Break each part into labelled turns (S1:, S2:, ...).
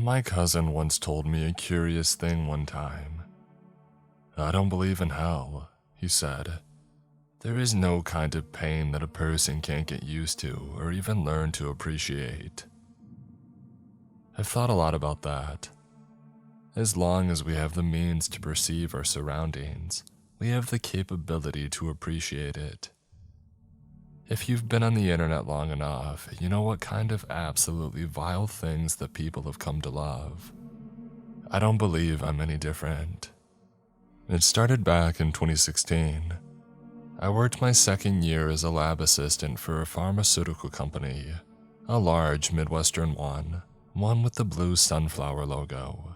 S1: My cousin once told me a curious thing one time. "I don't believe in hell," he said. "There is no kind of pain that a person can't get used to or even learn to appreciate." I've thought a lot about that. As long as we have the means to perceive our surroundings, we have the capability to appreciate it. If you've been on the internet long enough, you know what kind of absolutely vile things that people have come to love. I don't believe I'm any different. It started back in 2016. I worked my second year as a lab assistant for a pharmaceutical company, a large Midwestern one with the blue sunflower logo.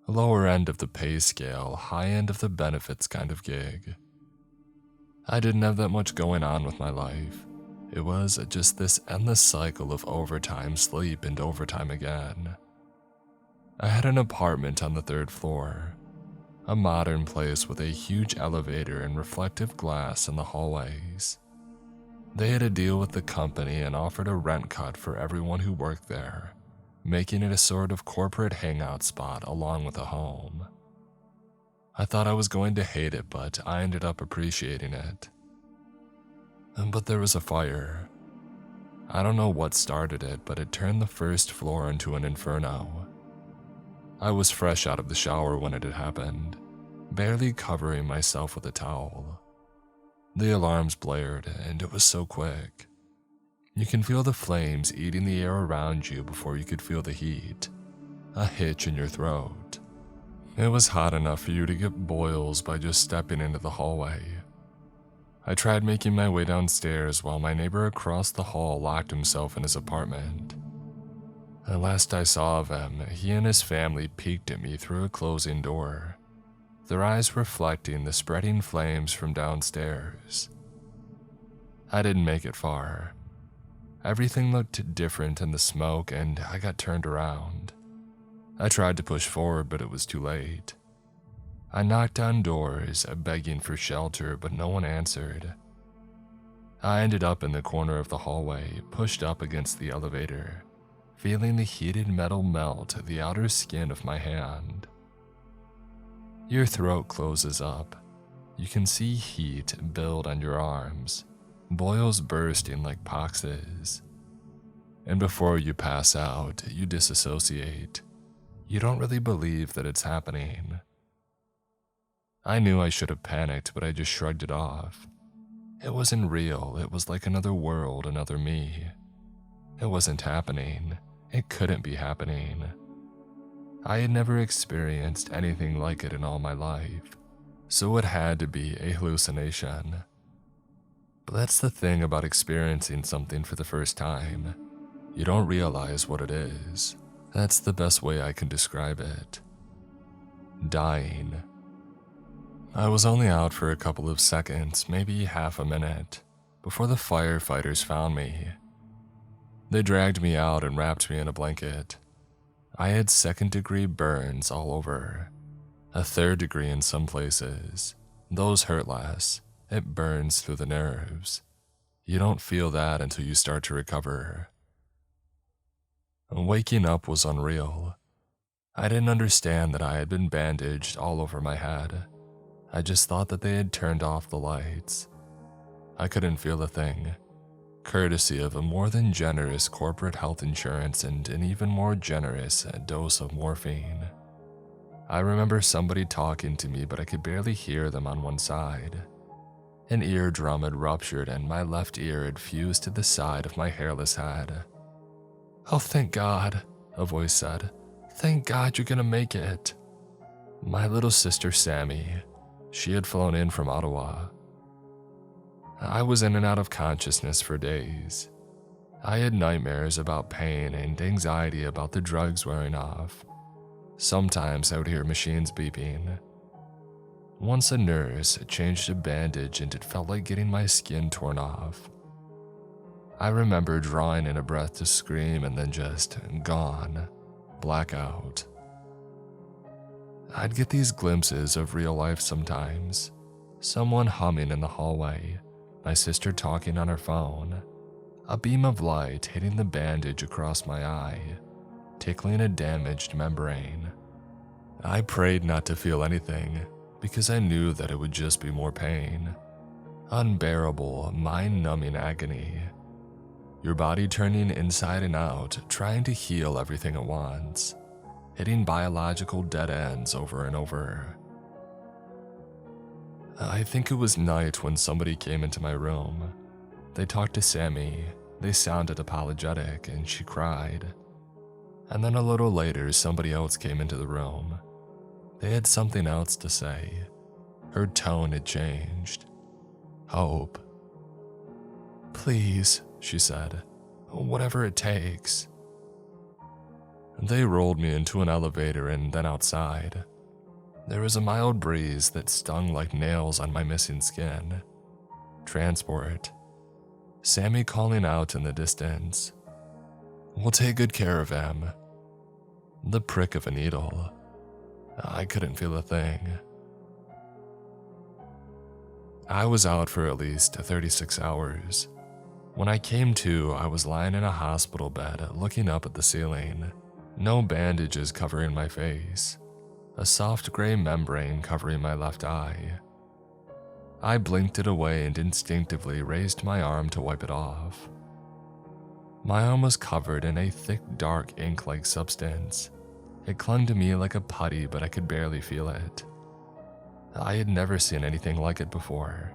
S1: Lower end of the pay scale, high end of the benefits kind of gig. I didn't have that much going on with my life. It was just this endless cycle of overtime, sleep, and overtime again. I had an apartment on the 3rd floor, a modern place with a huge elevator and reflective glass in the hallways. They had a deal with the company and offered a rent cut for everyone who worked there, making it a sort of corporate hangout spot along with a home. I thought I was going to hate it, but I ended up appreciating it. But there was a fire. I don't know what started it, but it turned the 1st floor into an inferno. I was fresh out of the shower when it had happened, barely covering myself with a towel. The alarms blared, and it was so quick. You can feel the flames eating the air around you before you could feel the heat, a hitch in your throat. It was hot enough for you to get boils by just stepping into the hallway. I tried making my way downstairs while my neighbor across the hall locked himself in his apartment. The last I saw of him, he and his family peeked at me through a closing door, their eyes reflecting the spreading flames from downstairs. I didn't make it far. Everything looked different in the smoke, and I got turned around. I tried to push forward, but it was too late. I knocked on doors, begging for shelter, but no one answered. I ended up in the corner of the hallway, pushed up against the elevator, feeling the heated metal melt the outer skin of my hand. Your throat closes up. You can see heat build on your arms, boils bursting like poxes. And before you pass out, you disassociate. You don't really believe that it's happening. I knew I should have panicked, but I just shrugged it off. It wasn't real. It was like another world, another me. It wasn't happening. It couldn't be happening. I had never experienced anything like it in all my life, so it had to be a hallucination. But that's the thing about experiencing something for the first time. You don't realize what it is. That's the best way I can describe it. Dying. I was only out for a couple of seconds, maybe half a minute, before the firefighters found me. They dragged me out and wrapped me in a blanket. I had 2nd-degree burns all over, a 3rd degree in some places. Those hurt less. It burns through the nerves. You don't feel that until you start to recover. Waking up was unreal. I didn't understand that I had been bandaged all over my head. I just thought that they had turned off the lights. I couldn't feel a thing, courtesy of a more than generous corporate health insurance and an even more generous dose of morphine. I remember somebody talking to me, but I could barely hear them on one side. An eardrum had ruptured and my left ear had fused to the side of my hairless head. "Oh, thank God," a voice said. "Thank God you're gonna make it." My little sister Sammy, she had flown in from Ottawa. I was in and out of consciousness for days. I had nightmares about pain and anxiety about the drugs wearing off. Sometimes I would hear machines beeping. Once a nurse changed a bandage and it felt like getting my skin torn off. I remember drawing in a breath to scream and then just gone, blackout. I'd get these glimpses of real life sometimes. Someone humming in the hallway, my sister talking on her phone, a beam of light hitting the bandage across my eye, tickling a damaged membrane. I prayed not to feel anything because I knew that it would just be more pain. Unbearable, mind-numbing agony. Your body turning inside and out, trying to heal everything at once, hitting biological dead ends over and over. I think it was night when somebody came into my room. They talked to Sammy, they sounded apologetic, and she cried. And then a little later, somebody else came into the room. They had something else to say. Her tone had changed. Hope. Please, she said, whatever it takes. They rolled me into an elevator and then outside. There was a mild breeze that stung like nails on my missing skin. Transport. Sammy calling out in the distance. We'll take good care of him. The prick of a needle. I couldn't feel a thing. I was out for at least 36 hours. When I came to, I was lying in a hospital bed looking up at the ceiling. No bandages covering my face. A soft gray membrane covering my left eye. I blinked it away and instinctively raised my arm to wipe it off. My arm was covered in a thick, dark ink-like substance. It clung to me like a putty, but I could barely feel it. I had never seen anything like it before.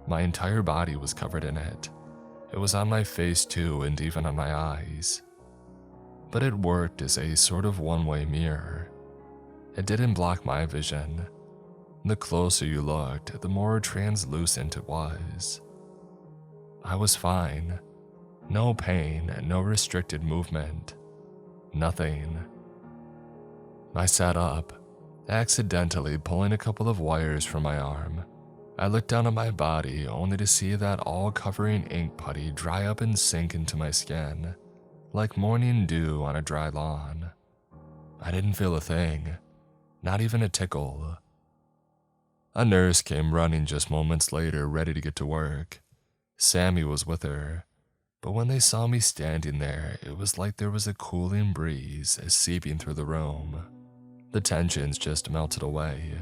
S1: My entire body was covered in it. It was on my face too, and even on my eyes. But it worked as a sort of one-way mirror. It didn't block my vision. The closer you looked, the more translucent it was. I was fine. No pain, no restricted movement. Nothing. I sat up, accidentally pulling a couple of wires from my arm. I looked down at my body only to see that all-covering ink putty dry up and sink into my skin, like morning dew on a dry lawn. I didn't feel a thing, not even a tickle. A nurse came running just moments later, ready to get to work. Sammy was with her, but when they saw me standing there, it was like there was a cooling breeze seeping through the room. The tensions just melted away.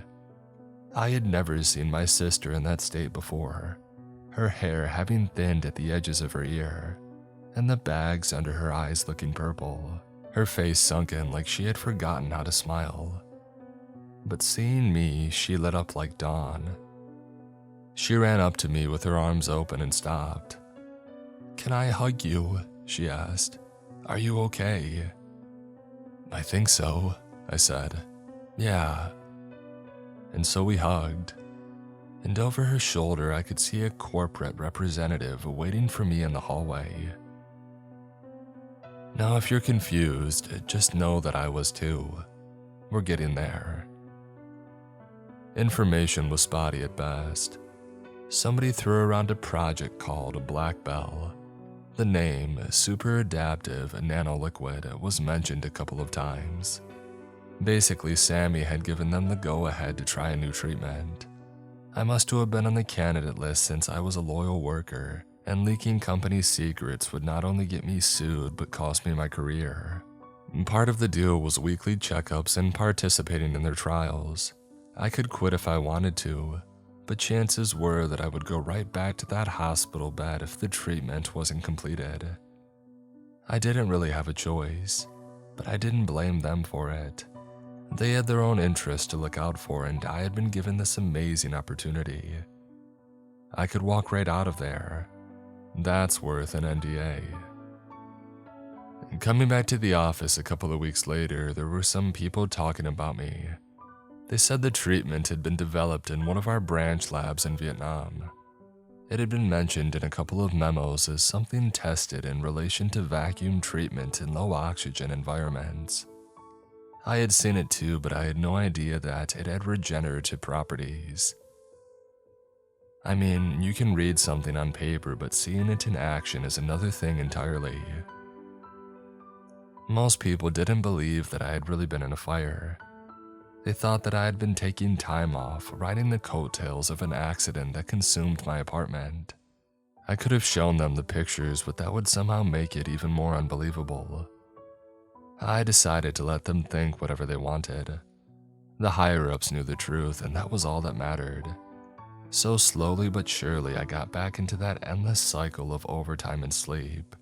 S1: I had never seen my sister in that state before, her hair having thinned at the edges of her ear, and the bags under her eyes looking purple, her face sunken like she had forgotten how to smile. But seeing me, she lit up like dawn. She ran up to me with her arms open and stopped. "Can I hug you?" she asked. "Are you okay?" "I think so," I said. "Yeah." And so we hugged. And over her shoulder, I could see a corporate representative waiting for me in the hallway. Now, if you're confused, just know that I was too. We're getting there. Information was spotty at best. Somebody threw around a project called Black Bell. The name, super adaptive nano liquid, was mentioned a couple of times. Basically, Sammy had given them the go-ahead to try a new treatment. I must have been on the candidate list since I was a loyal worker, and leaking company secrets would not only get me sued but cost me my career. Part of the deal was weekly checkups and participating in their trials. I could quit if I wanted to, but chances were that I would go right back to that hospital bed if the treatment wasn't completed. I didn't really have a choice, but I didn't blame them for it. They had their own interests to look out for, and I had been given this amazing opportunity. I could walk right out of there. That's worth an NDA. Coming back to the office a couple of weeks later, there were some people talking about me. They said the treatment had been developed in one of our branch labs in Vietnam. It had been mentioned in a couple of memos as something tested in relation to vacuum treatment in low oxygen environments. I had seen it too, but I had no idea that it had regenerative properties. I mean, you can read something on paper, but seeing it in action is another thing entirely. Most people didn't believe that I had really been in a fire. They thought that I had been taking time off, riding the coattails of an accident that consumed my apartment. I could have shown them the pictures, but that would somehow make it even more unbelievable. I decided to let them think whatever they wanted. The higher-ups knew the truth, and that was all that mattered. So slowly but surely, I got back into that endless cycle of overtime and sleep.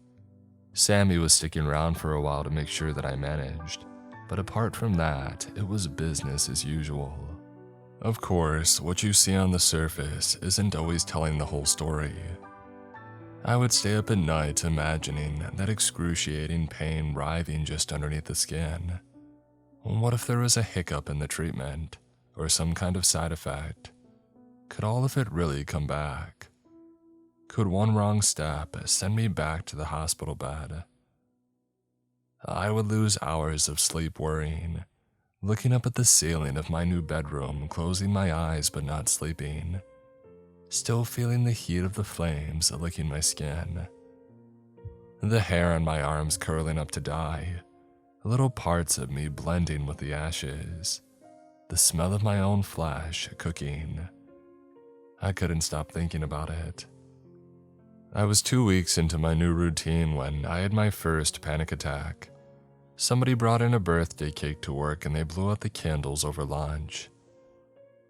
S1: Sammy was sticking around for a while to make sure that I managed, but apart from that, it was business as usual. Of course, what you see on the surface isn't always telling the whole story. I would stay up at night imagining that excruciating pain writhing just underneath the skin. What if there was a hiccup in the treatment, or some kind of side effect? Could all of it really come back? Could one wrong step send me back to the hospital bed? I would lose hours of sleep worrying, looking up at the ceiling of my new bedroom, closing my eyes but not sleeping, still feeling the heat of the flames licking my skin. The hair on my arms curling up to die, little parts of me blending with the ashes, the smell of my own flesh cooking. I couldn't stop thinking about it. I was 2 weeks into my new routine when I had my first panic attack. Somebody brought in a birthday cake to work and they blew out the candles over lunch.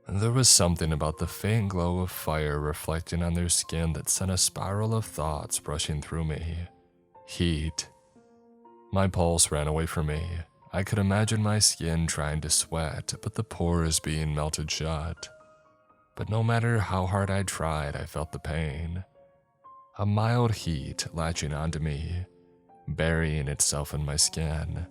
S1: There was something about the faint glow of fire reflecting on their skin that sent a spiral of thoughts rushing through me. Heat. My pulse ran away from me. I could imagine my skin trying to sweat, but the pores being melted shut. But no matter how hard I tried, I felt the pain. A mild heat latching onto me, burying itself in my skin.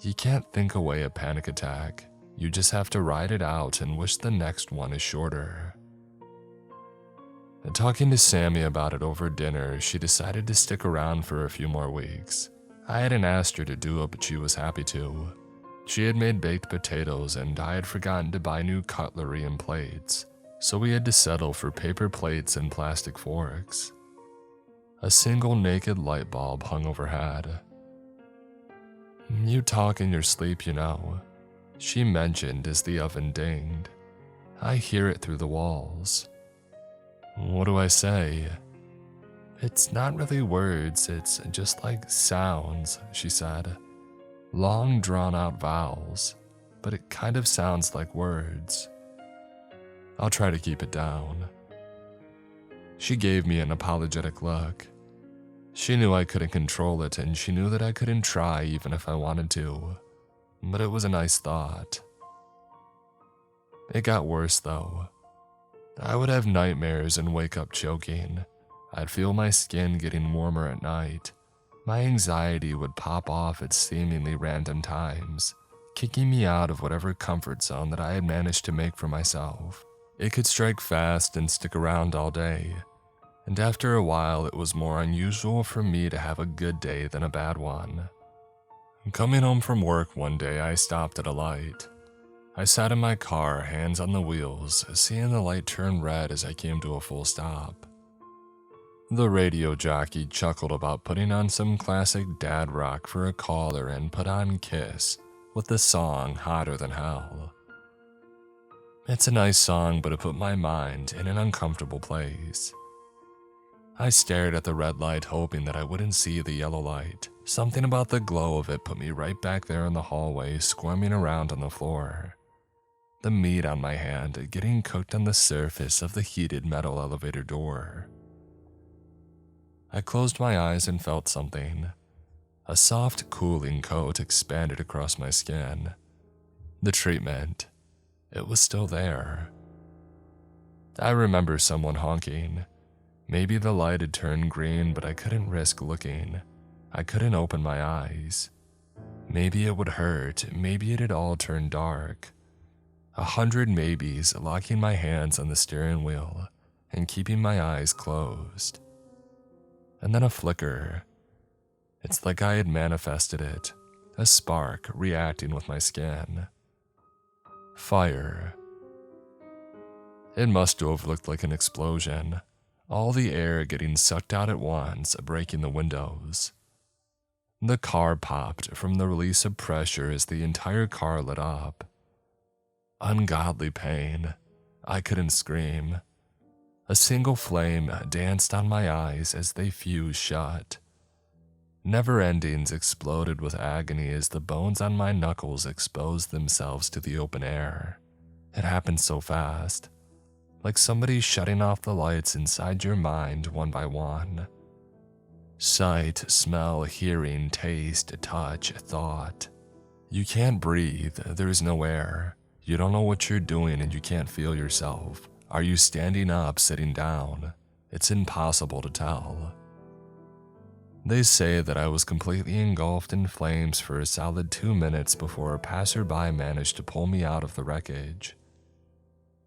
S1: You can't think away a panic attack. You just have to ride it out and wish the next one is shorter. Talking to Sammy about it over dinner, she decided to stick around for a few more weeks. I hadn't asked her to do it, but she was happy to. She had made baked potatoes and I had forgotten to buy new cutlery and plates, so we had to settle for paper plates and plastic forks. A single naked light bulb hung overhead. "You talk in your sleep, you know," she mentioned as the oven dinged. "I hear it through the walls." "What do I say?" "It's not really words, it's just like sounds," she said. "Long drawn-out vowels, but it kind of sounds like words." "I'll try to keep it down." She gave me an apologetic look. She knew I couldn't control it, and she knew that I couldn't try even if I wanted to. But it was a nice thought. It got worse, though. I would have nightmares and wake up choking. I'd feel my skin getting warmer at night. My anxiety would pop off at seemingly random times, kicking me out of whatever comfort zone that I had managed to make for myself. It could strike fast and stick around all day, and after a while it was more unusual for me to have a good day than a bad one. Coming home from work one day, I stopped at a light. I sat in my car, hands on the wheels, seeing the light turn red as I came to a full stop. The radio jockey chuckled about putting on some classic dad rock for a caller and put on Kiss with the song Hotter Than Hell. It's a nice song, but it put my mind in an uncomfortable place. I stared at the red light, hoping that I wouldn't see the yellow light. Something about the glow of it put me right back there in the hallway, squirming around on the floor. The meat on my hand getting cooked on the surface of the heated metal elevator door. I closed my eyes and felt something. A soft, cooling coat expanded across my skin. The treatment. It was still there. I remember someone honking. Maybe the light had turned green, but I couldn't risk looking. I couldn't open my eyes. Maybe it would hurt. Maybe it had all turned dark. 100 maybes locking my hands on the steering wheel and keeping my eyes closed. And then a flicker. It's like I had manifested it, a spark reacting with my skin. Fire. It must have looked like an explosion, all the air getting sucked out at once, breaking the windows. The car popped from the release of pressure as the entire car lit up. Ungodly pain. I couldn't scream. A single flame danced on my eyes as they fused shut. Never endings exploded with agony as the bones on my knuckles exposed themselves to the open air. It happened so fast, like somebody shutting off the lights inside your mind one by one. Sight, smell, hearing, taste, touch, thought. You can't breathe, there is no air. You don't know what you're doing and you can't feel yourself. Are you standing up, sitting down? It's impossible to tell. They say that I was completely engulfed in flames for a solid 2 minutes before a passerby managed to pull me out of the wreckage.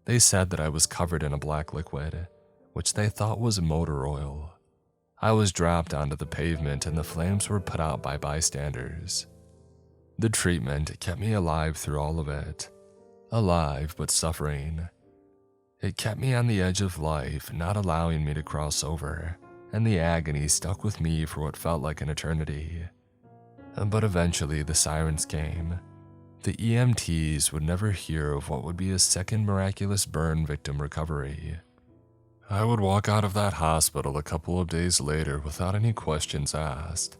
S1: They said that I was covered in a black liquid, which they thought was motor oil. I was dropped onto the pavement and the flames were put out by bystanders. The treatment kept me alive through all of it. Alive but suffering. It kept me on the edge of life, not allowing me to cross over, and the agony stuck with me for what felt like an eternity. But eventually the sirens came. The EMTs would never hear of what would be a second miraculous burn victim recovery. I would walk out of that hospital a couple of days later without any questions asked.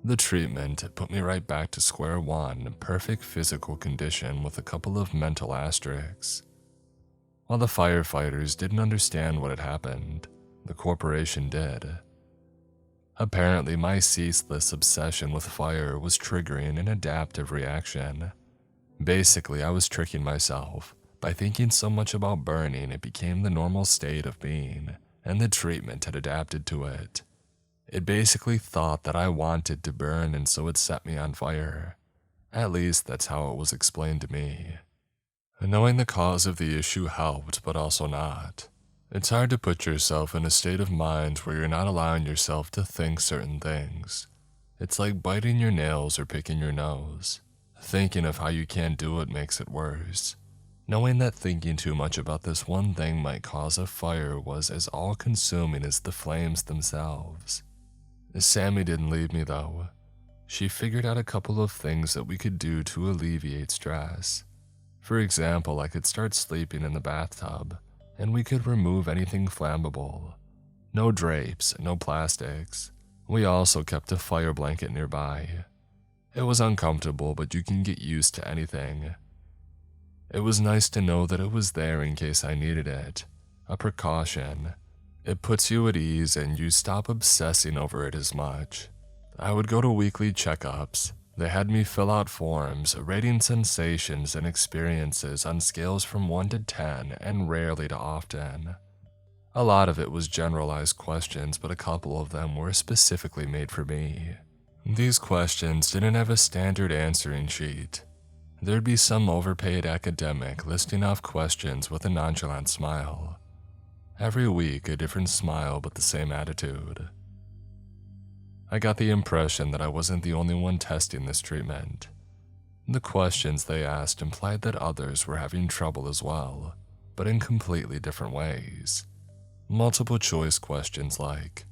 S1: The treatment put me right back to square one, perfect physical condition with a couple of mental asterisks. While the firefighters didn't understand what had happened, the corporation did. Apparently, my ceaseless obsession with fire was triggering an adaptive reaction. Basically, I was tricking myself. By thinking so much about burning, it became the normal state of being, and the treatment had adapted to it. It basically thought that I wanted to burn, and so it set me on fire. At least that's how it was explained to me. Knowing the cause of the issue helped, but also not. It's hard to put yourself in a state of mind where you're not allowing yourself to think certain things. It's like biting your nails or picking your nose. Thinking of how you can't do it makes it worse. Knowing that thinking too much about this one thing might cause a fire was as all-consuming as the flames themselves. Sammy didn't leave me though. She figured out a couple of things that we could do to alleviate stress. For example, I could start sleeping in the bathtub, and we could remove anything flammable. No drapes, no plastics. We also kept a fire blanket nearby. It was uncomfortable, but you can get used to anything. It was nice to know that it was there in case I needed it. A precaution. It puts you at ease and you stop obsessing over it as much. I would go to weekly checkups. They had me fill out forms, rating sensations and experiences on scales from 1 to 10 and rarely to often. A lot of it was generalized questions, but a couple of them were specifically made for me. These questions didn't have a standard answering sheet. There'd be some overpaid academic listing off questions with a nonchalant smile. Every week, a different smile but the same attitude. I got the impression that I wasn't the only one testing this treatment. The questions they asked implied that others were having trouble as well, but in completely different ways. Multiple choice questions like,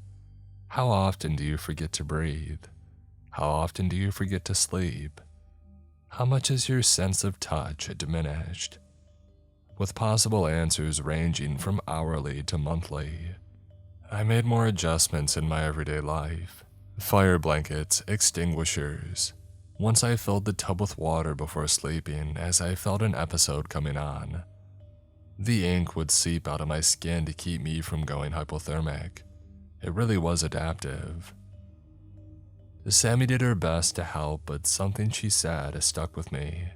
S1: how often do you forget to breathe? How often do you forget to sleep? How much is your sense of touch diminished? With possible answers ranging from hourly to monthly. I made more adjustments in my everyday life. Fire blankets, extinguishers. Once I filled the tub with water before sleeping as I felt an episode coming on. The ink would seep out of my skin to keep me from going hypothermic. It really was adaptive. Sammy did her best to help, but something she said stuck with me.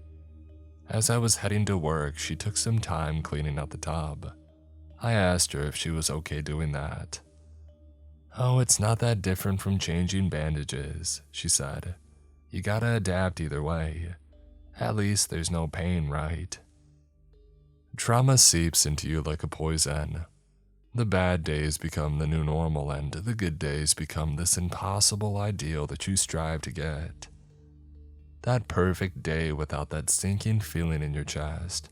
S1: As I was heading to work, she took some time cleaning out the tub. I asked her if she was okay doing that. Oh, it's not that different from changing bandages, she said. You gotta adapt either way. At least there's no pain, right? Trauma seeps into you like a poison. The bad days become the new normal, and the good days become this impossible ideal that you strive to get. That perfect day without that sinking feeling in your chest,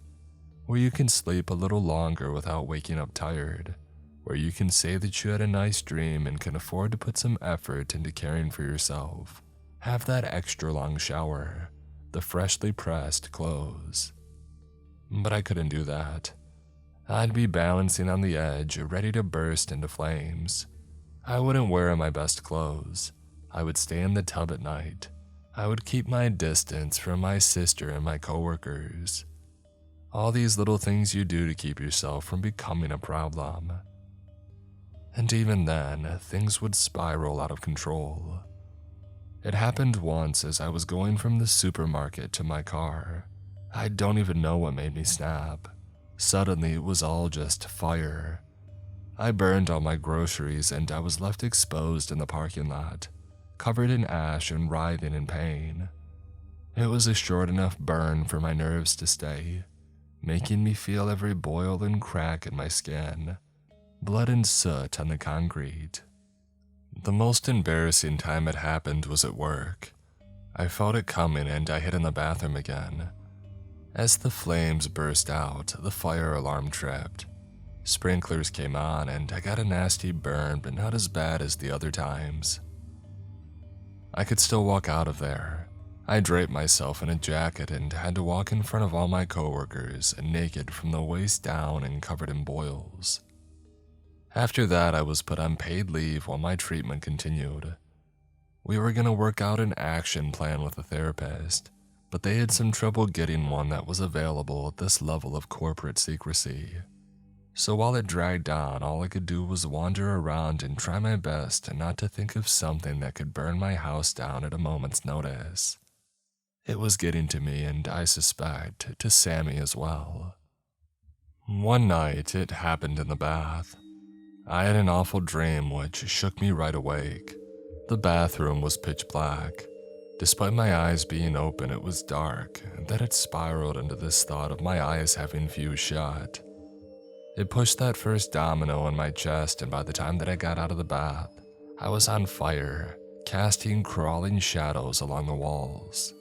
S1: where you can sleep a little longer without waking up tired, where you can say that you had a nice dream and can afford to put some effort into caring for yourself. Have that extra long shower, the freshly pressed clothes. But I couldn't do that. I'd be balancing on the edge, ready to burst into flames. I wouldn't wear my best clothes. I would stay in the tub at night. I would keep my distance from my sister and my coworkers. All these little things you do to keep yourself from becoming a problem. And even then, things would spiral out of control. It happened once as I was going from the supermarket to my car. I don't even know what made me snap. Suddenly, it was all just fire. I burned all my groceries and I was left exposed in the parking lot, covered in ash and writhing in pain. It was a short enough burn for my nerves to stay, making me feel every boil and crack in my skin, blood and soot on the concrete. The most embarrassing time it happened was at work. I felt it coming and I hid in the bathroom again. As the flames burst out, the fire alarm tripped. Sprinklers came on and I got a nasty burn, but not as bad as the other times. I could still walk out of there. I draped myself in a jacket and had to walk in front of all my coworkers, naked from the waist down and covered in boils. After that, I was put on paid leave while my treatment continued. We were going to work out an action plan with a therapist, but they had some trouble getting one that was available at this level of corporate secrecy. So while it dragged on, all I could do was wander around and try my best not to think of something that could burn my house down at a moment's notice. It was getting to me, and I suspect to Sammy as well. One night, it happened in the bath. I had an awful dream which shook me right awake. The bathroom was pitch black. Despite my eyes being open, it was dark, and then it spiraled into this thought of my eyes having fused shut. It pushed that first domino in my chest, and by the time that I got out of the bath, I was on fire, casting crawling shadows along the walls.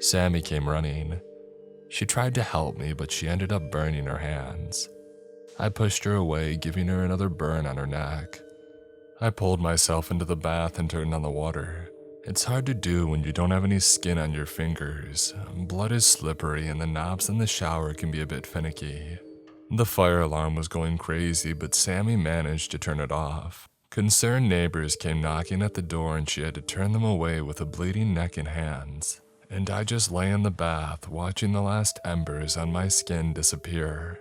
S1: Sammy came running. She tried to help me, but she ended up burning her hands. I pushed her away, giving her another burn on her neck. I pulled myself into the bath and turned on the water. It's hard to do when you don't have any skin on your fingers. Blood is slippery and the knobs in the shower can be a bit finicky. The fire alarm was going crazy, but Sammy managed to turn it off. Concerned neighbors came knocking at the door and she had to turn them away with a bleeding neck and hands. And I just lay in the bath watching the last embers on my skin disappear,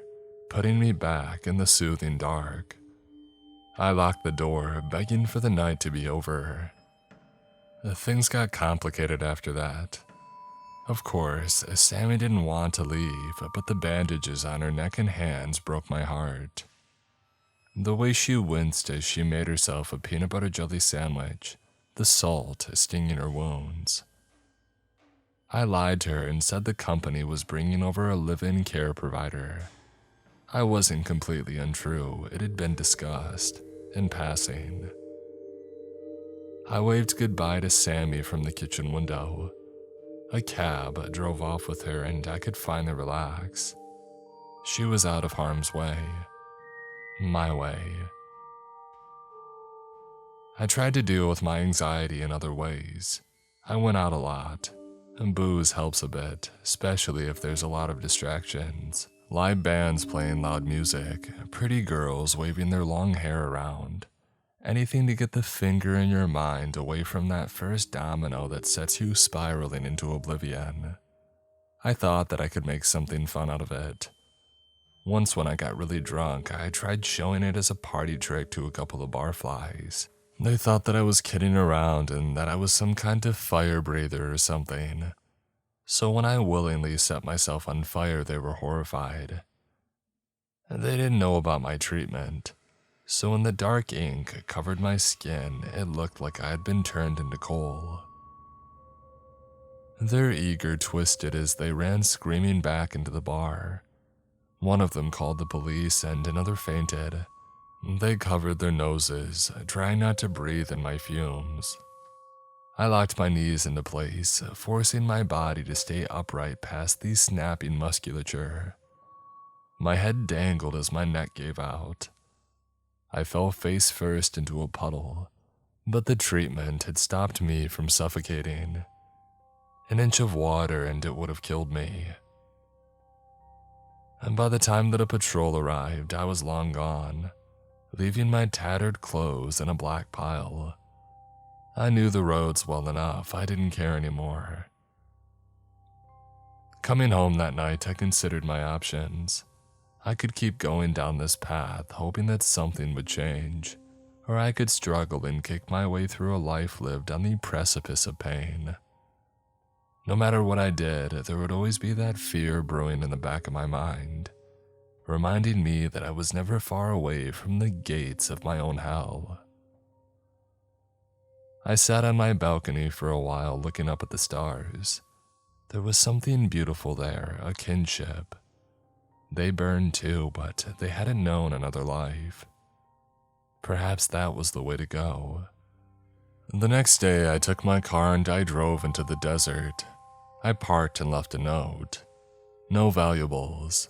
S1: putting me back in the soothing dark. I locked the door, begging for the night to be over. Things got complicated after that. Of course, Sammy didn't want to leave, but the bandages on her neck and hands broke my heart. The way she winced as she made herself a peanut butter jelly sandwich, the salt stinging her wounds. I lied to her and said the company was bringing over a live-in care provider. I wasn't completely untrue, it had been discussed, in passing. I waved goodbye to Sammy from the kitchen window. A cab drove off with her and I could finally relax. She was out of harm's way. My way. I tried to deal with my anxiety in other ways. I went out a lot, and booze helps a bit, especially if there's a lot of distractions. Live bands playing loud music, pretty girls waving their long hair around. Anything to get the finger in your mind away from that first domino that sets you spiraling into oblivion. I thought that I could make something fun out of it. Once when I got really drunk, I tried showing it as a party trick to a couple of barflies. They thought that I was kidding around and that I was some kind of fire breather or something. So when I willingly set myself on fire, they were horrified. They didn't know about my treatment. So when the dark ink covered my skin, it looked like I had been turned into coal. Their eager twisted as they ran screaming back into the bar. One of them called the police and another fainted. They covered their noses, trying not to breathe in my fumes. I locked my knees into place, forcing my body to stay upright past the snapping musculature. My head dangled as my neck gave out. I fell face first into a puddle, but the treatment had stopped me from suffocating. An inch of water and it would have killed me. And by the time that a patrol arrived, I was long gone, leaving my tattered clothes in a black pile. I knew the roads well enough, I didn't care anymore. Coming home that night, I considered my options. I could keep going down this path, hoping that something would change, or I could struggle and kick my way through a life lived on the precipice of pain. No matter what I did, there would always be that fear brewing in the back of my mind, reminding me that I was never far away from the gates of my own hell. I sat on my balcony for a while looking up at the stars. There was something beautiful there, a kinship. They burned too, but they hadn't known another life. Perhaps that was the way to go. The next day, I took my car and I drove into the desert. I parked and left a note. No valuables.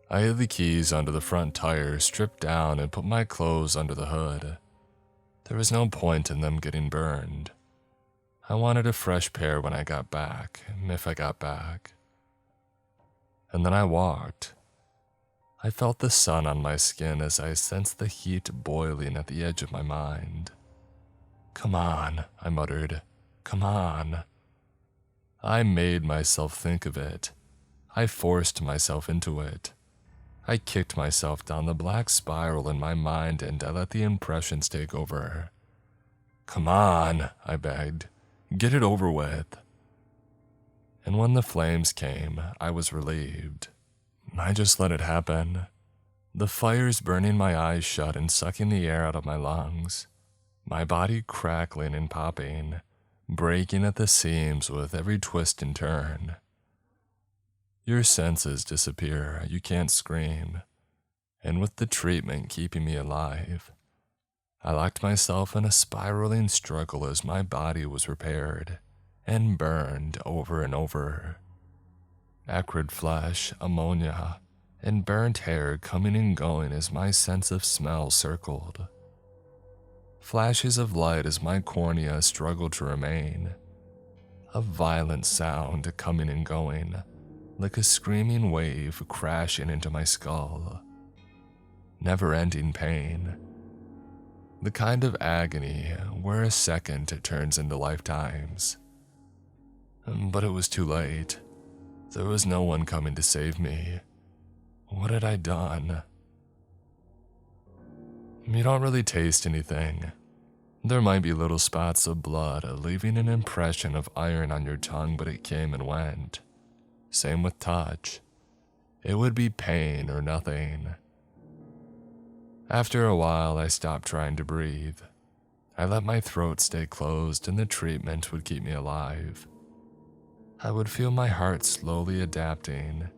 S1: I hid the keys under the front tire, stripped down, and put my clothes under the hood. There was no point in them getting burned. I wanted a fresh pair when I got back, if I got back. And then I walked. I felt the sun on my skin as I sensed the heat boiling at the edge of my mind. "Come on," I muttered. "Come on." I made myself think of it. I forced myself into it. I kicked myself down the black spiral in my mind and I let the impressions take over. "Come on," I begged. "Get it over with." And when the flames came, I was relieved. I just let it happen. The fires burning my eyes shut and sucking the air out of my lungs. My body crackling and popping, breaking at the seams with every twist and turn. Your senses disappear, you can't scream. And with the treatment keeping me alive, I locked myself in a spiraling struggle as my body was repaired and burned over and over. Acrid flesh, ammonia, and burnt hair coming and going as my sense of smell circled. Flashes of light as my cornea struggled to remain. A violent sound coming and going, like a screaming wave crashing into my skull. Never-ending pain. The kind of agony where a second turns into lifetimes. But it was too late. There was no one coming to save me. What had I done? You don't really taste anything. There might be little spots of blood, leaving an impression of iron on your tongue, but it came and went. Same with touch. It would be pain or nothing. After a while, I stopped trying to breathe. I let my throat stay closed and the treatment would keep me alive. I would feel my heart slowly adapting.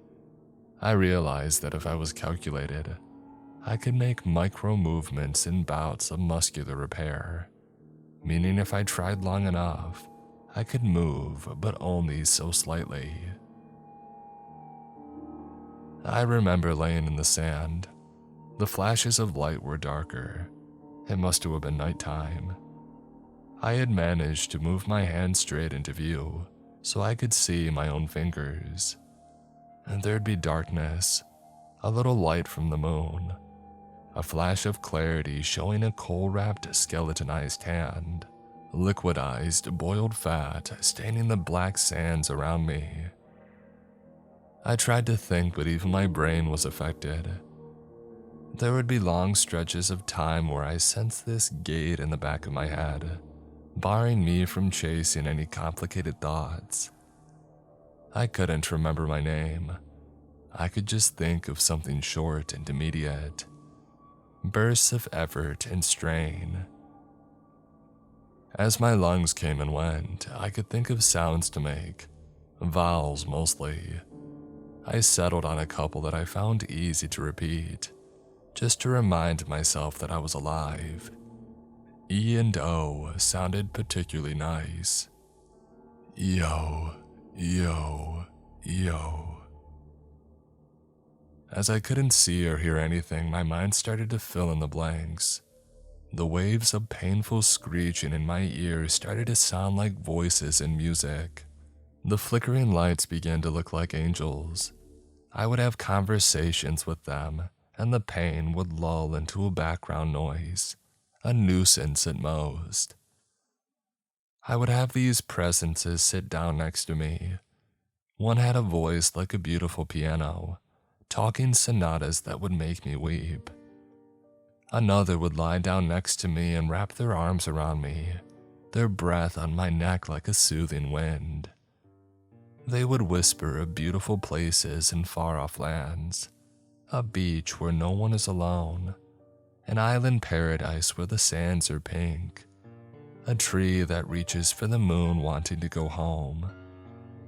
S1: I realized that if I was calculated, I could make micro movements in bouts of muscular repair, meaning if I tried long enough, I could move, but only so slightly. I remember laying in the sand. The flashes of light were darker. It must have been nighttime. I had managed to move my hand straight into view, so I could see my own fingers. And there'd be darkness, a little light from the moon, a flash of clarity showing a coal-wrapped skeletonized hand, liquidized boiled fat staining the black sands around me. I tried to think, but even my brain was affected. There would be long stretches of time where I sensed this gate in the back of my head, barring me from chasing any complicated thoughts. I couldn't remember my name. I could just think of something short and immediate. Bursts of effort and strain. As my lungs came and went, I could think of sounds to make, vowels mostly. I settled on a couple that I found easy to repeat, just to remind myself that I was alive. E and O sounded particularly nice. Yo, yo, yo. As I couldn't see or hear anything, my mind started to fill in the blanks. The waves of painful screeching in my ears started to sound like voices in music. The flickering lights began to look like angels. I would have conversations with them, and the pain would lull into a background noise, a nuisance at most. I would have these presences sit down next to me. One had a voice like a beautiful piano, talking sonatas that would make me weep. Another would lie down next to me and wrap their arms around me, their breath on my neck like a soothing wind. They would whisper of beautiful places in far-off lands, a beach where no one is alone, an island paradise where the sands are pink, a tree that reaches for the moon wanting to go home,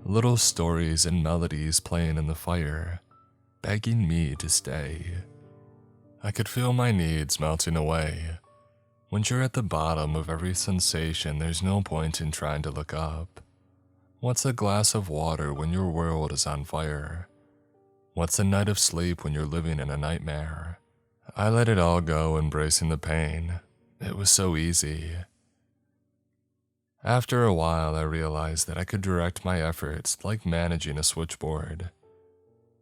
S1: little stories and melodies playing in the fire, begging me to stay. I could feel my needs melting away. When you're at the bottom of every sensation, there's no point in trying to look up. What's a glass of water when your world is on fire? What's a night of sleep when you're living in a nightmare? I let it all go, embracing the pain. It was so easy. After a while, I realized that I could direct my efforts like managing a switchboard.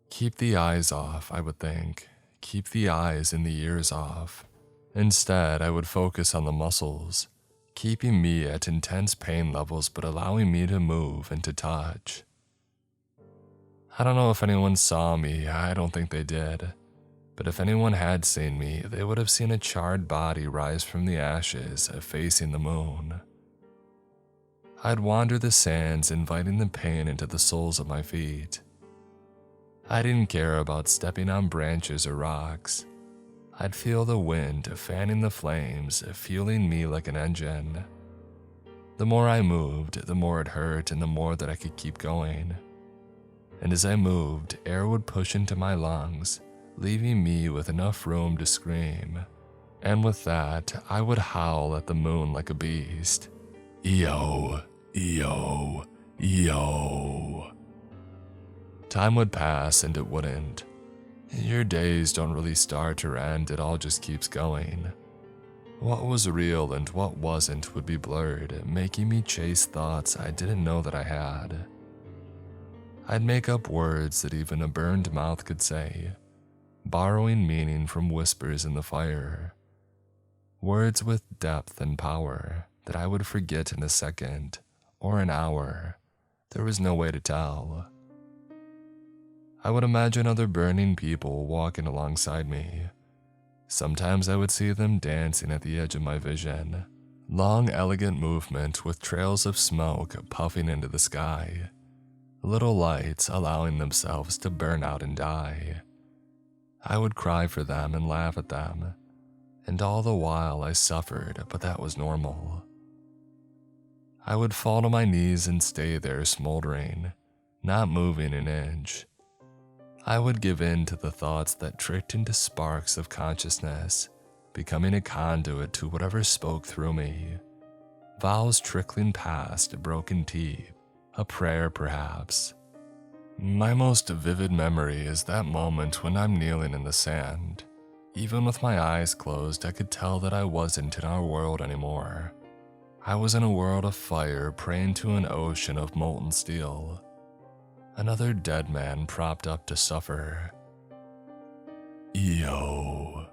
S1: Keep the eyes off, I would think. Keep the eyes and the ears off. Instead, I would focus on the muscles, keeping me at intense pain levels but allowing me to move and to touch. I don't know if anyone saw me, I don't think they did. But if anyone had seen me, they would have seen a charred body rise from the ashes, facing the moon. I'd wander the sands, inviting the pain into the soles of my feet. I didn't care about stepping on branches or rocks. I'd feel the wind fanning the flames, fueling me like an engine. The more I moved, the more it hurt and the more that I could keep going. And as I moved, air would push into my lungs, leaving me with enough room to scream. And with that, I would howl at the moon like a beast. Eo, Eo, Eo. Time would pass and it wouldn't. Your days don't really start or end, it all just keeps going. What was real and what wasn't would be blurred, making me chase thoughts I didn't know that I had. I'd make up words that even a burned mouth could say, borrowing meaning from whispers in the fire. Words with depth and power that I would forget in a second or an hour. There was no way to tell. I would imagine other burning people walking alongside me. Sometimes I would see them dancing at the edge of my vision. Long, elegant movement with trails of smoke puffing into the sky. Little lights allowing themselves to burn out and die. I would cry for them and laugh at them. And all the while I suffered, but that was normal. I would fall to my knees and stay there smoldering, not moving an inch. I would give in to the thoughts that tricked into sparks of consciousness, becoming a conduit to whatever spoke through me. Vows trickling past broken teeth, a prayer perhaps. My most vivid memory is that moment when I'm kneeling in the sand. Even with my eyes closed, I could tell that I wasn't in our world anymore. I was in a world of fire, praying to an ocean of molten steel. Another dead man propped up to suffer. Eo.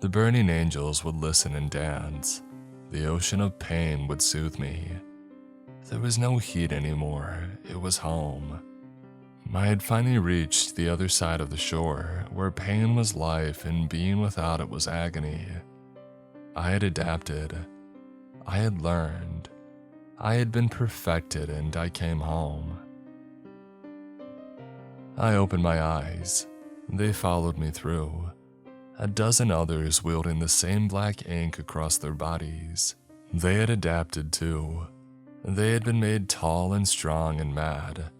S1: The burning angels would listen and dance. The ocean of pain would soothe me. There was no heat anymore. It was home. I had finally reached the other side of the shore, where pain was life and being without it was agony. I had adapted. I had learned. I had been perfected, and I came home. I opened my eyes. They followed me through. A dozen others wielding the same black ink across their bodies. They had adapted too. They had been made tall and strong and mad.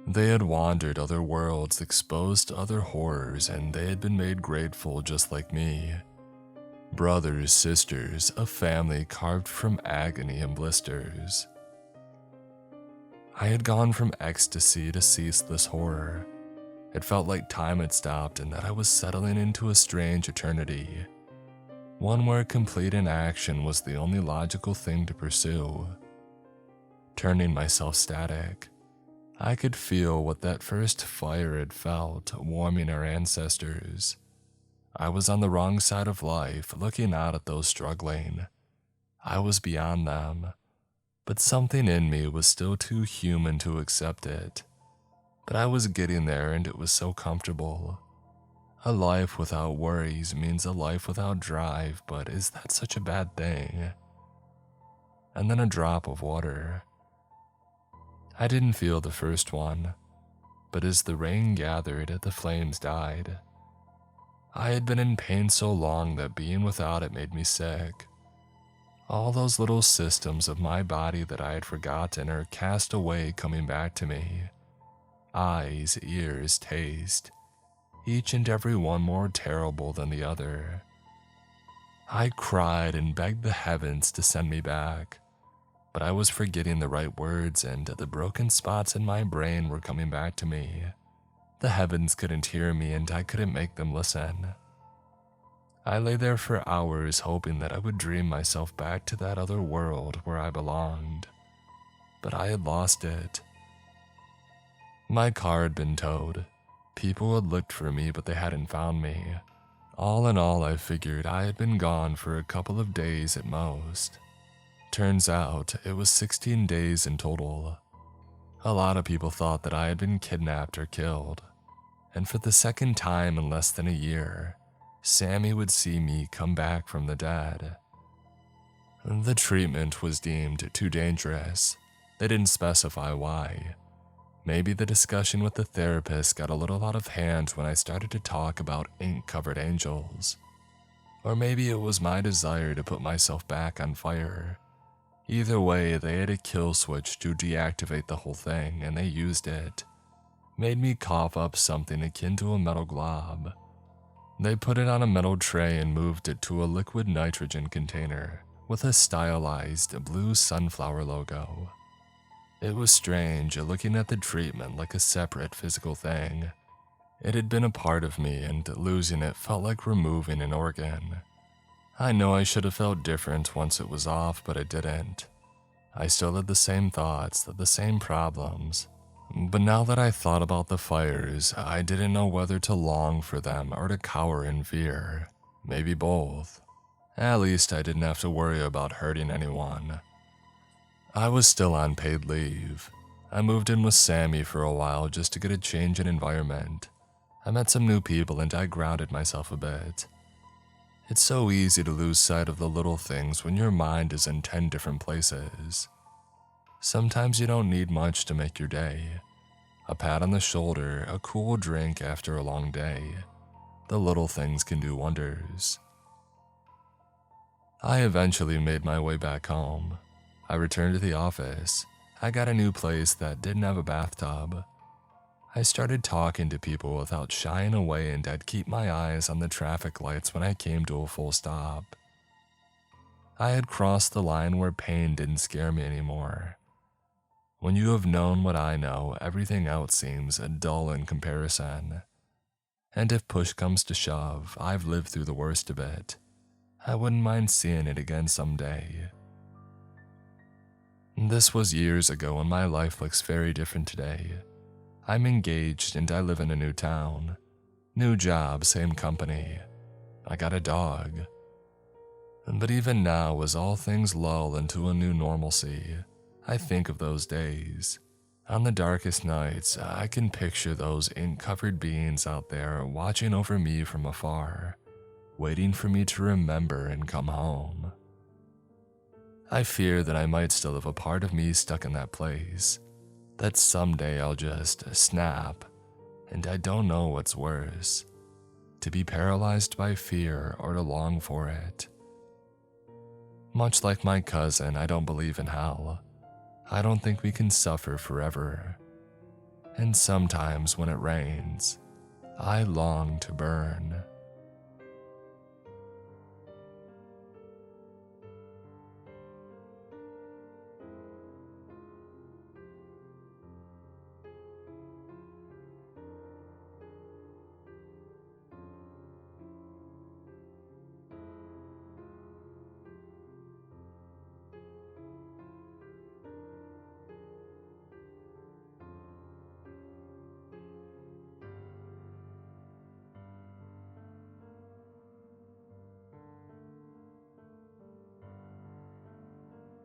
S1: They had wandered other worlds, exposed to other horrors, and they had been made grateful just like me. Brothers, sisters, a family carved from agony and blisters. I had gone from ecstasy to ceaseless horror. It felt like time had stopped and that I was settling into a strange eternity. One where complete inaction was the only logical thing to pursue. Turning myself static, I could feel what that first fire had felt, warming our ancestors. I was on the wrong side of life, looking out at those struggling. I was beyond them. but something in me was still too human to accept it. But I was getting there and it was so comfortable. A life without worries means a life without drive, but is that such a bad thing? And then a drop of water. I didn't feel the first one, but as the rain gathered, the flames died. I had been in pain so long that being without it made me sick. All those little systems of my body that I had forgotten are cast away, coming back to me. Eyes, ears, taste, each and every one more terrible than the other. I cried and begged the heavens to send me back, but I was forgetting the right words and the broken spots in my brain were coming back to me. The heavens couldn't hear me and I couldn't make them listen. I lay there for hours hoping that I would dream myself back to that other world where I belonged, but I had lost it. My car had been towed. People had looked for me, but they hadn't found me. All in all, I figured I had been gone for a couple of days at most. Turns out, it was 16 days in total. A lot of people thought that I had been kidnapped or killed, and for the second time in less than a year, Sammy would see me come back from the dead. The treatment was deemed too dangerous. They didn't specify why. Maybe the discussion with the therapist got a little out of hand when I started to talk about ink-covered angels. Or maybe it was my desire to put myself back on fire. Either way, they had a kill switch to deactivate the whole thing, and they used it. Made me cough up something akin to a metal glob. They put it on a metal tray and moved it to a liquid nitrogen container with a stylized blue sunflower logo. It was strange looking at the treatment like a separate physical thing. It had been a part of me, and losing it felt like removing an organ. I know I should have felt different once it was off, but it didn't. I still had the same thoughts, the same problems. But now that I thought about the fires, I didn't know whether to long for them or to cower in fear. Maybe both. At least I didn't have to worry about hurting anyone. I was still on paid leave. I moved in with Sammy for a while just to get a change in environment. I met some new people and I grounded myself a bit. It's so easy to lose sight of the little things when your mind is in 10 different places. Sometimes you don't need much to make your day. A pat on the shoulder, a cool drink after a long day. The little things can do wonders. I eventually made my way back home. I returned to the office. I got a new place that didn't have a bathtub. I started talking to people without shying away, and I'd keep my eyes on the traffic lights when I came to a full stop. I had crossed the line where pain didn't scare me anymore. When you have known what I know, everything else seems dull in comparison. And if push comes to shove, I've lived through the worst of it. I wouldn't mind seeing it again someday. This was years ago, and my life looks very different today. I'm engaged and I live in a new town. New job, same company. I got a dog. But even now, as all things lull into a new normalcy, I think of those days. On the darkest nights, I can picture those ink-covered beings out there watching over me from afar, waiting for me to remember and come home. I fear that I might still have a part of me stuck in that place, that someday I'll just snap, and I don't know what's worse, to be paralyzed by fear or to long for it. Much like my cousin, I don't believe in hell. I don't think we can suffer forever. And sometimes when it rains, I long to burn.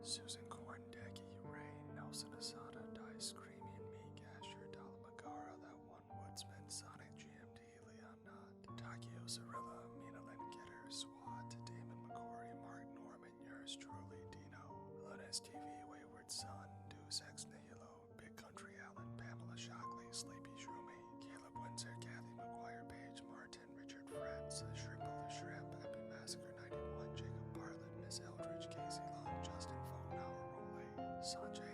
S2: Susan Corndecki,
S1: Miss TV, Wayward Son, Deus Ex Nihilo, Big Country Allen, Pamela Shockley, Sleepy Shroomy, Caleb Windsor, Kathy McGuire, Page Martin, Richard Fretz, Shrimple the Shrimp, Happy Massacre 91, Jacob Bartlett, Miss Eldridge, Casey Long, Justin Fognauer, Rolay, Sanjay